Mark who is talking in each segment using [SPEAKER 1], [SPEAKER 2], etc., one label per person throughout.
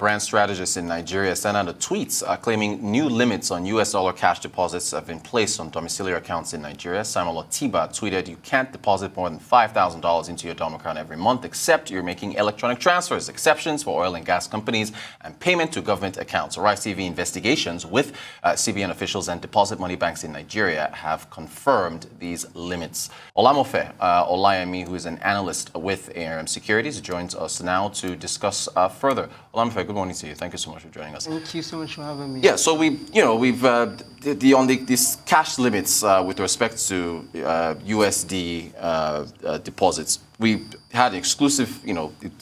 [SPEAKER 1] brand strategist in Nigeria, sent out a tweet claiming new limits on US dollar cash deposits have been placed on domiciliary accounts in Nigeria. Samuel Otiba tweeted, "You can't deposit more than $5,000 into your dom account every month, except you're making electronic transfers, exceptions for oil and gas companies, and payment to government accounts." Rise TV investigations with CBN officials and deposit money banks in Nigeria have confirmed these limits. Olayemi, who is an analyst with ARM Securities, joins us now to discuss further. Olamofe, good morning to you. Thank you so much for joining us.
[SPEAKER 2] Thank you so much for having me.
[SPEAKER 1] Yeah, so these cash limits with respect to USD deposits. We had exclusive,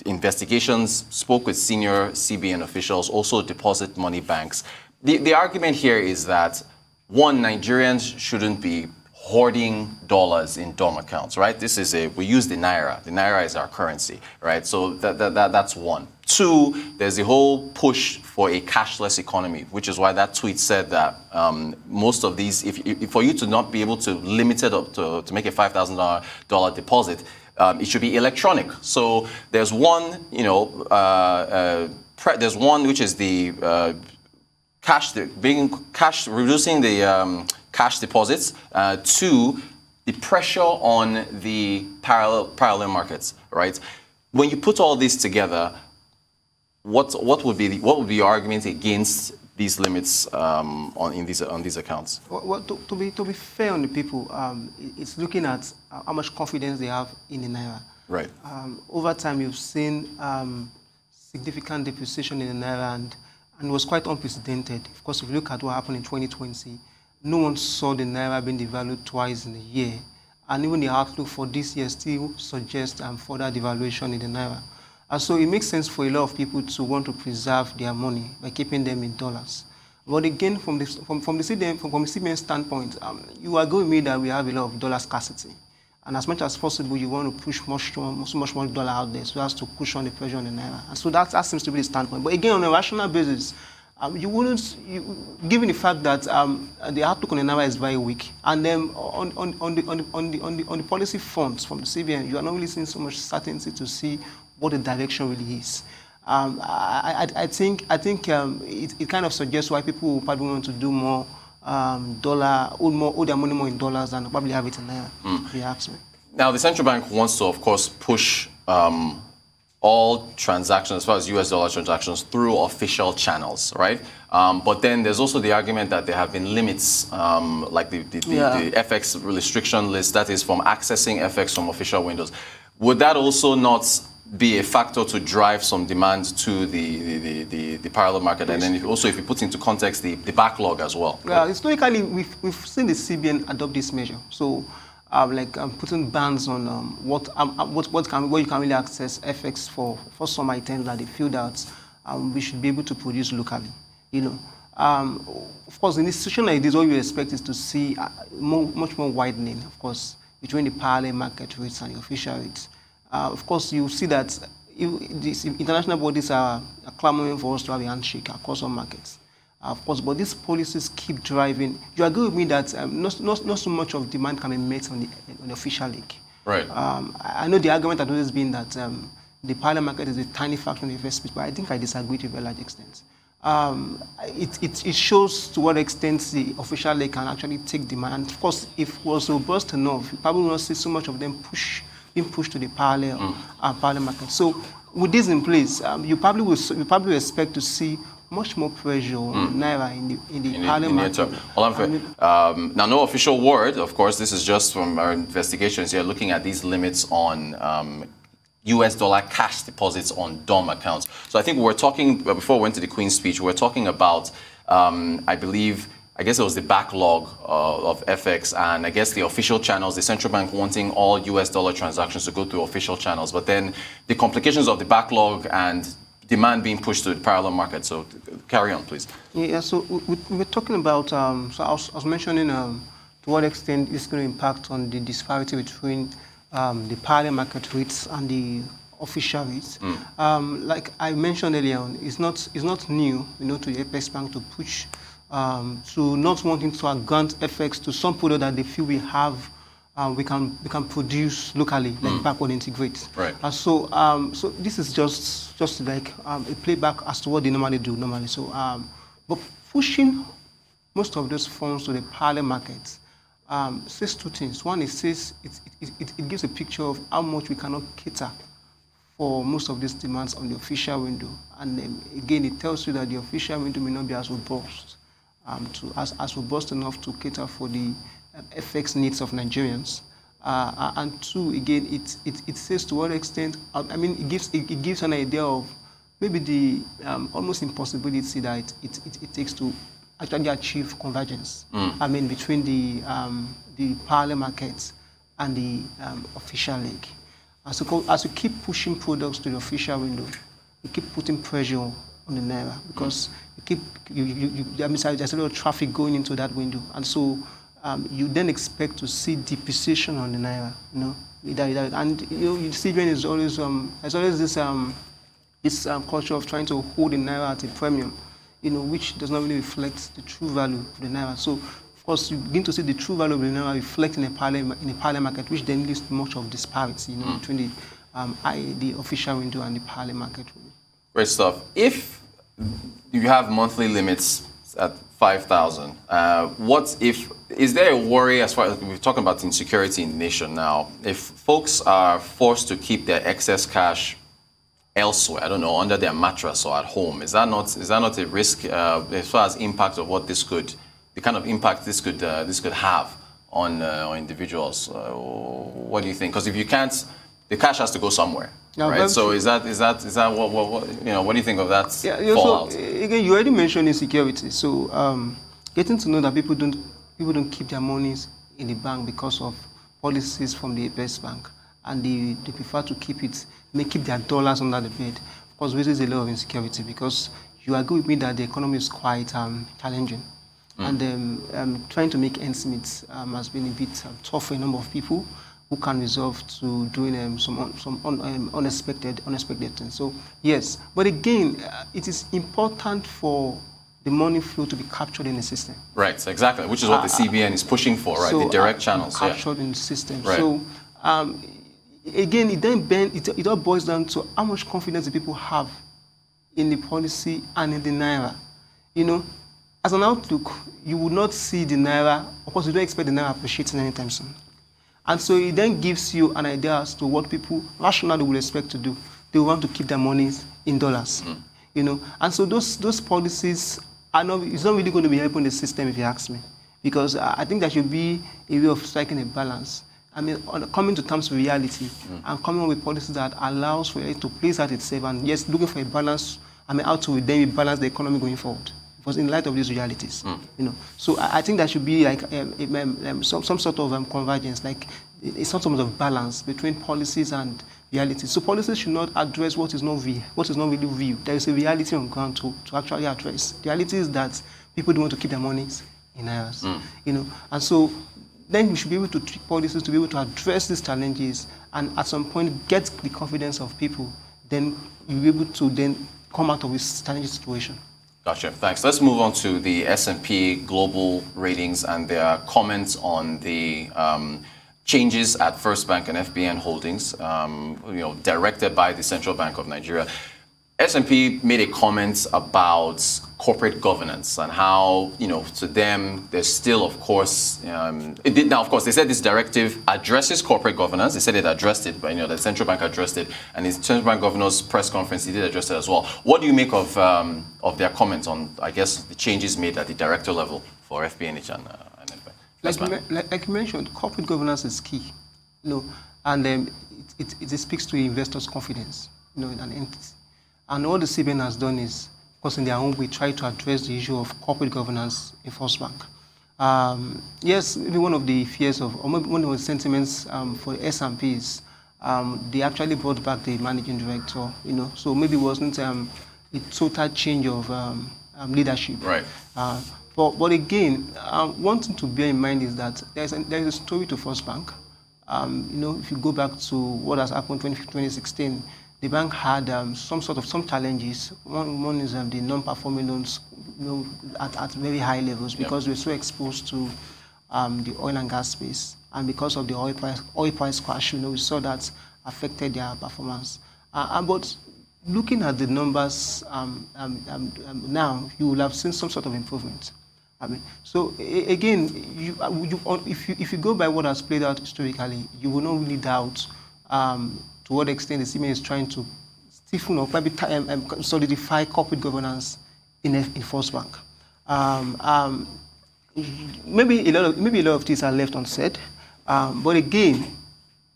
[SPEAKER 1] investigations. Spoke with senior CBN officials, also deposit money banks. The argument here is that one, Nigerians shouldn't be hoarding dollars in dom accounts, right? We use the naira. The naira is our currency, right? So that's one. Two, there's the whole push for a cashless economy, which is why that tweet said that most of these, if for you to not be able to limit it up to make a $5,000 deposit, it should be electronic. So there's one, there's one which is the reducing the cash deposits. Two, the pressure on the parallel markets, right? When you put all this together, what would be your argument against these limits on these accounts?
[SPEAKER 2] Well, to be fair on the people, it's looking at how much confidence they have in the naira.
[SPEAKER 1] Right.
[SPEAKER 2] Over time, you've seen significant depreciation in the naira, and it was quite unprecedented. Of course, if you look at what happened in 2020, no one saw the naira being devalued twice in a year, and even the outlook for this year still suggests further devaluation in the naira. And so it makes sense for a lot of people to want to preserve their money by keeping them in dollars. But again, from the CBN standpoint, you agree with me that we have a lot of dollar scarcity, and as much as possible, you want to push much more dollar out there so as to cushion the pressure on the naira. And so that seems to be the standpoint. But again, on a rational basis, given the fact that the outlook on the naira is very weak, and then on the policy front from the CBN, you are not really seeing so much certainty to see what the direction really is. I think it kind of suggests why people will probably want to do more hold their money more in dollars than probably have it in naira. If you ask me.
[SPEAKER 1] Now, the central bank wants to, of course, push all transactions, as far as US dollar transactions, through official channels, right? But then there's also the argument that there have been limits, like the FX restriction list, that is from accessing FX from official windows. Would that also not be a factor to drive some demand to the parallel market? And then if you put into context the backlog as well.
[SPEAKER 2] Yeah, historically, we've seen the CBN adopt this measure. So putting bans on what you can really access FX for some items that they feel that we should be able to produce locally. Of course, in a situation like this, what you expect is to see much more widening, of course, between the parallel market rates and the official rates. Of course, you see that these international bodies are clamoring for us to have a handshake across all markets. Of course, but these policies keep driving. You agree with me that not so much of demand can be met on the official leg.
[SPEAKER 1] Right.
[SPEAKER 2] I know the argument has always been that the parallel market is a tiny fraction of the investment, but I think I disagree to a very large extent. It shows to what extent the official leg can actually take demand. Of course, if it was robust enough, you probably will not see so much of them being pushed to the parallel market. So with this in place, you probably expect to see much more pressure on naira in the parallel market.
[SPEAKER 1] Now, no official word, of course. This is just from our investigations here, looking at these limits on US dollar cash deposits on dom accounts. So I think we were talking, before we went to the Queen's speech, we were talking about, I guess it was the backlog of FX, and I guess the official channels, the central bank wanting all US dollar transactions to go through official channels, but then the complications of the backlog and demand being pushed to the parallel market. So carry on, please.
[SPEAKER 2] Yeah, so we were talking about, so I was mentioning to what extent it's going to impact on the disparity between the parallel market rates and the official rates. Like I mentioned earlier on, it's not new, to the Apex Bank to push to not wanting to grant FX to some product that they feel will have we can produce locally, like backward integrate.
[SPEAKER 1] Right.
[SPEAKER 2] So this is just like a playback as to what they normally do normally. So but pushing most of those funds to the parallel markets says two things. One, it says it gives a picture of how much we cannot cater for most of these demands on the official window, and again, it tells you that the official window may not be as robust, as robust enough to cater for the FX needs of Nigerians. And two, again, it says to what extent. I mean, it gives an idea of maybe the almost impossibility that it takes to actually achieve convergence. I mean, between the parallel markets and the official leg. As you keep pushing products to the official window, you keep putting pressure on the naira because there's a lot of traffic going into that window, and so you then expect to see depreciation on the naira. And you see, when there's always this culture of trying to hold the naira at a premium, which does not really reflect the true value of the naira. So, of course, you begin to see the true value of the naira reflect in a parallel market, which then leads to much of disparity, between the official window and the parallel market.
[SPEAKER 1] Great stuff. If you have monthly limits at 5,000, is there a worry as far as we're talking about insecurity in the nation now? If folks are forced to keep their excess cash elsewhere, I don't know, under their mattress or at home, is that not a risk as far as impact of what the kind of impact this could have on individuals? What do you think? Because if you can't, the cash has to go somewhere, right? So is that what do you think of that fallout?
[SPEAKER 2] So again, you already mentioned insecurity. So getting to know that people don't keep their monies in the bank because of policies from the best bank, and they prefer to keep their dollars under the bed. Of course, raises a lot of insecurity because you agree with me that the economy is quite challenging. And trying to make ends meet has been a bit tough for a number of people who can resort to doing some unexpected things. So yes, but again, it is important for the money flow to be captured in the system.
[SPEAKER 1] Right, exactly, which is what the CBN is pushing for, right? So, the direct channels.
[SPEAKER 2] Captured in the system.
[SPEAKER 1] Right.
[SPEAKER 2] So again, it all boils down to how much confidence the people have in the policy and in the naira. As an outlook, you would not see the naira. Of course, you don't expect the naira appreciating anytime soon. And so it then gives you an idea as to what people rationally will expect to do. They want to keep their monies in dollars, And so those policies it's not really going to be helping the system, if you ask me, because I think there should be a way of striking a balance. I mean, coming to terms with reality and coming up with policies that allows for it to place out itself and yes, looking for a balance. I mean, how to then balance the economy going forward. Because in light of these realities, So I think there should be like some sort of convergence, like some sort of balance between policies and reality. So policies should not address what is not really real. There is a reality on ground to actually address. The reality is that people don't want to keep their monies in areas, And so then we should be able to tweak policies to be able to address these challenges and at some point get the confidence of people. Then you'll be able to then come out of this challenging situation.
[SPEAKER 1] Gotcha. Thanks. Let's move on to the S&P Global Ratings and their comments on the changes at First Bank and FBN Holdings, directed by the Central Bank of Nigeria. S&P made a comment about corporate governance and how, to them, there's still, of course, now, of course, they said this directive addresses corporate governance. They said it addressed it, but, the Central Bank addressed it. And the Central Bank Governor's press conference, he did address it as well. What do you make of their comments on, I guess, the changes made at the director level for FBNH and
[SPEAKER 2] Like you mentioned, corporate governance is key, and it speaks to investors' confidence, in an entity. And all the CBN has done is, of course, in their own way, try to address the issue of corporate governance in First Bank. Yes, maybe one of the fears or maybe one of the sentiments for S&P is they actually brought back the managing director, so maybe it wasn't a total change of leadership.
[SPEAKER 1] Right.
[SPEAKER 2] But again, one thing to bear in mind is that there is a story to First Bank. If you go back to what has happened in 2016, the bank had some challenges. One is the non-performing loans, at very high levels because we're so exposed to the oil and gas space. and because of the oil price crash, we saw that affected their performance. But looking at the numbers now, you will have seen some sort of improvement. So again, if you go by what has played out historically, you will not really doubt to what extent the CBN is trying to stiffen or maybe solidify corporate governance in First Bank. Maybe a lot of things are left unsaid, but again,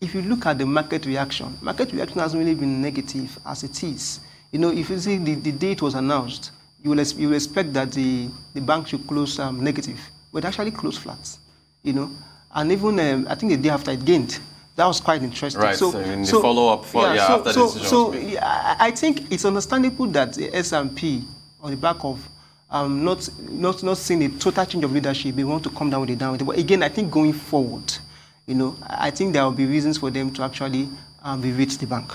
[SPEAKER 2] if you look at the market reaction hasn't really been negative as it is. If you see the day it was announced, you will expect that the bank should close negative, but it actually closed flat. And even I think the day after it gained. That was quite interesting.
[SPEAKER 1] Right. So in the follow-up after the decision was made.
[SPEAKER 2] I think it's understandable that the S&P, on the back of not seeing a total change of leadership, they want to come down with it down. But again, I think going forward, I think there will be reasons for them to actually re-rate the bank.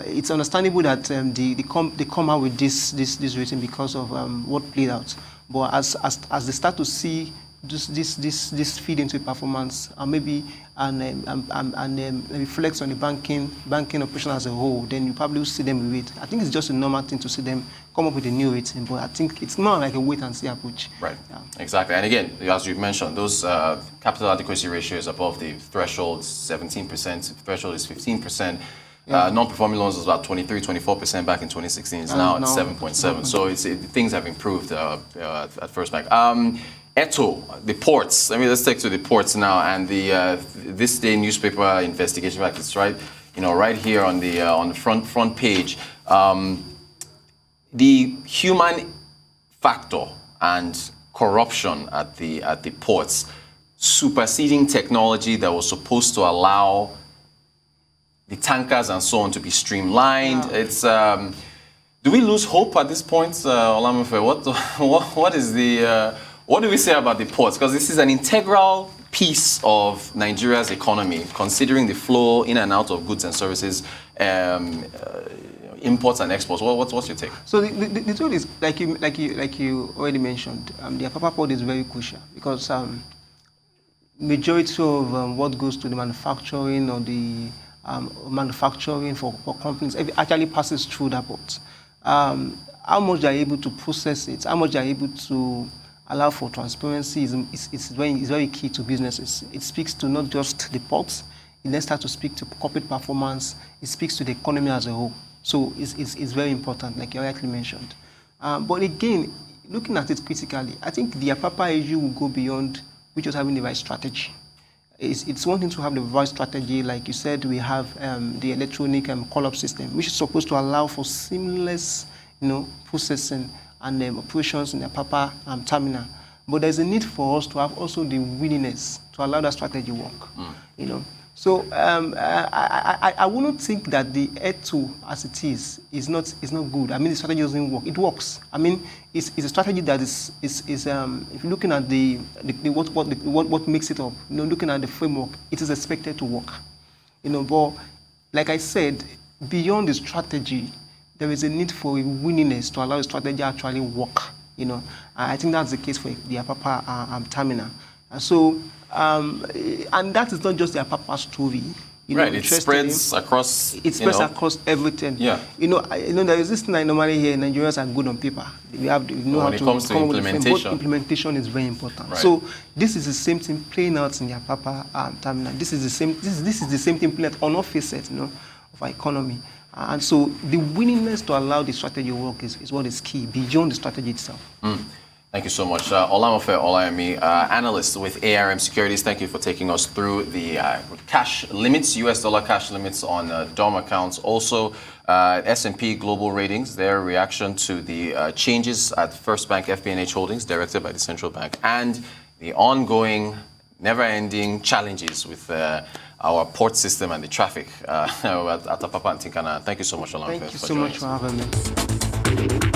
[SPEAKER 2] It's understandable that they come out with this rating because of what played out. But as they start to see this feed into performance, maybe and reflects on the banking operation as a whole, then you probably will see them with it. I think it's just a normal thing to see them come up with a new rating, but I think it's more like a wait and see approach.
[SPEAKER 1] Right. Yeah. Exactly. And again, as you've mentioned, those capital adequacy ratio is above the threshold, 17%. Threshold is 15%. Yeah. Non-performing loans was about 23-24% back in 2016. It's now at 7.7. So things have improved at First Bank. Eto, the ports. Let's take to the ports now, and the this day newspaper investigation. Like it's right here on the front page. The human factor and corruption at the ports, superseding technology that was supposed to allow the tankers and so on to be streamlined. Yeah. It's do we lose hope at this point, Olamofe? What is the what do we say about the ports? Because this is an integral piece of Nigeria's economy, considering the flow in and out of goods and services, imports and exports. What's your take? So
[SPEAKER 2] the truth is, like you already mentioned, the Apapa port is very crucial because majority of what goes to the manufacturing or the manufacturing for companies actually passes through that port. How much they are able to process it, how much they are able to allow for transparency is very key to businesses. It speaks to not just the ports, it then starts to speak to corporate performance, it speaks to the economy as a whole. So it's very important, like you rightly mentioned. But again, looking at it critically, I think the Apapa issue will go beyond just having the right strategy. It's one thing to have the right strategy, like you said, we have the electronic call-up system, which is supposed to allow for seamless processing and operations in the Apapa terminal. But there's a need for us to have also the willingness to allow that strategy work. So I wouldn't think that the Eto as it is not good. The strategy doesn't work. It works. It's a strategy that is if you're looking at what makes it up, looking at the framework, it is expected to work. But like I said, beyond the strategy, there is a need for a willingness to allow the strategy actually work. I think that's the case for the Apapa terminal. And that is not just the Apapa story.
[SPEAKER 1] Right, it spreads across.
[SPEAKER 2] It spreads across everything. Yeah. There is this thing I normally hear: Nigerians are good on paper. We know
[SPEAKER 1] when it comes to implementation.
[SPEAKER 2] But implementation is very important.
[SPEAKER 1] Right.
[SPEAKER 2] So this is the same thing playing out in the Apapa terminal. This is the same. This is the same thing playing out on all facets, of our economy. And so the willingness to allow the strategy work is what is key beyond the strategy itself.
[SPEAKER 1] Thank you so much. Olamofe Olayemi, analyst with ARM Securities, thank you for taking us through the cash limits, US dollar cash limits on DOM accounts. Also, S&P Global Ratings, their reaction to the changes at First Bank FBNH Holdings, directed by the central bank, and the ongoing, never-ending challenges with our port system and the traffic at Apapa and Tinkana. Thank you so much, Olamofe,
[SPEAKER 2] for joining us. Thank you so much for having me.